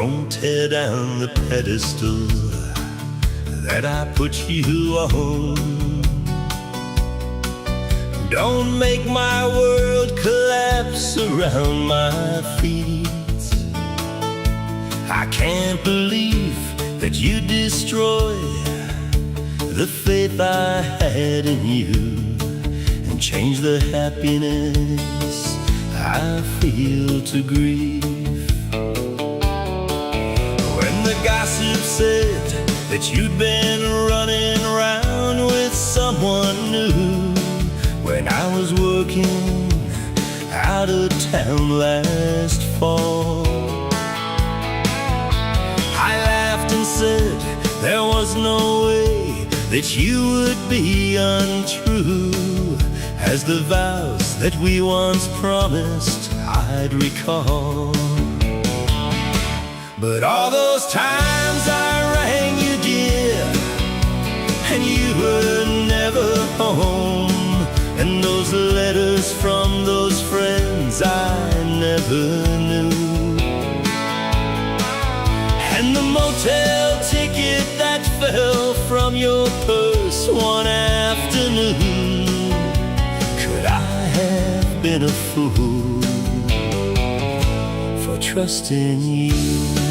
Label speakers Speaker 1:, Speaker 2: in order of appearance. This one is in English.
Speaker 1: Don't tear down the pedestal that I put you on. Don't make my world collapse around my feet. I can't believe that you destroy the faith I had in you and change the happiness I feel to grief. When the gossip said that you'd been running around with someone new, when I was working out of town last fall, I laughed and said there was no way that you would be untrue, as the vows that we once promised I'd recall. But all those times I rang you, dear, and you were never home, and those letters from those friends I never knew, and the motel ticket that fell from your purse one afternoon. Could I have been a fool for trusting you?